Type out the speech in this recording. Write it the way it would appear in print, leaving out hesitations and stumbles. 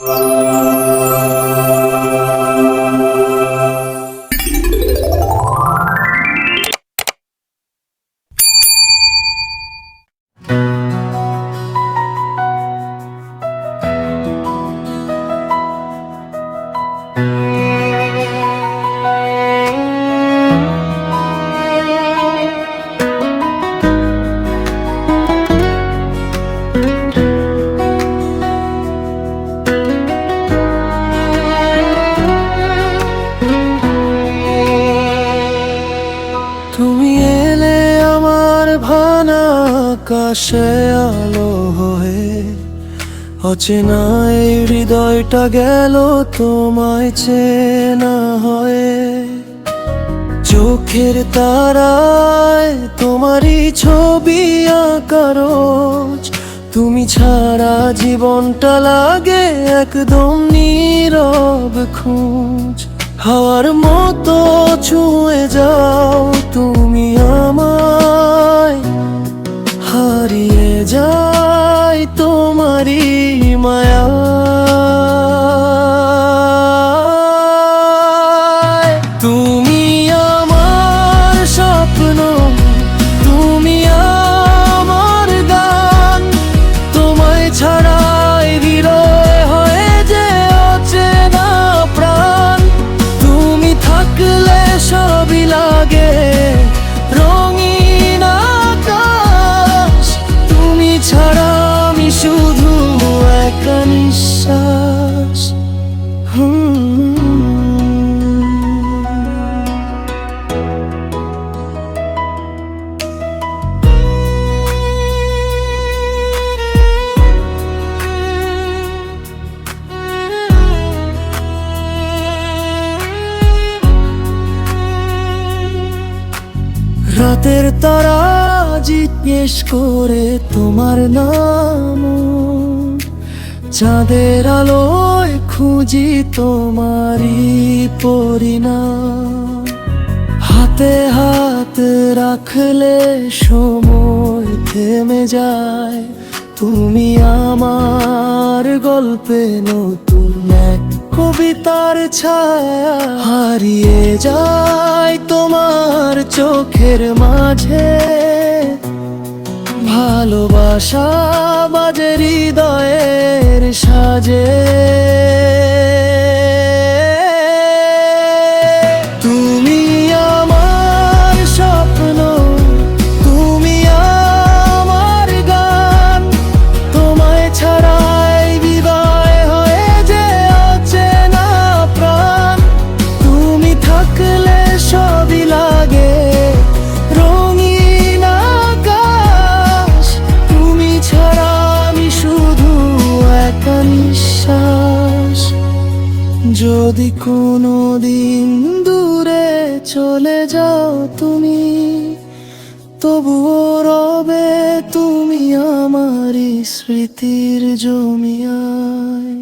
তুমি এলে আমার ভানা আকাশে আলো হয়ে, অচেনা এই হৃদয়টা গেল তোমায় চেনা হয়ে। চোখের তারায় তোমারই ছবি আঁকা রোজ, তুমি ছাড়া জীবনটা লাগে একদম নীরব খোঁজ। হাওয়ার মতো ছুঁয়ে যাও তুমি আমায়, হারিয়ে যাই তোমারই মায়ায়। তুমি আমার স্বপ্ন, তুমি আমার গান, তোমায় ছাড়াই হৃদয় হয়ে যে অচেনা প্রাণ। তুমি থাকলে সবই লাগে রঙিন আকাশ, তুমি ছাড়া আমি শুধু একা নিঃশ্বাস। রাতের তারা জিজ্ঞেস করে তোমার নাম, চাঁদের আলোয় খুঁজি তোমারই পরিণাম। হাতে হাত রাখলে সময় থেমে যায়, তুমি আমার গল্পে নতুন এক কবিতার ছায়া। হারিয়ে যায় তোমার চোখের মাঝে, ভালোবাসা বাজে হৃদয়ের সাজে। তুমি আমার স্বপ্ন, তুমি আমার গান, তোমায় ছাড়াই হৃদয় হয়ে যে অচেনা প্রাণ। তুমি থাকলে সবই লাগে রঙিন আকাশ, তুমি ছাড়া আমি শুধু একা নিঃশ্বাস। যদি কোনো দিন দূরে চলে যাও তুমি, তবুও রবে তুমি আমারই স্মৃতির জমিয়ায়।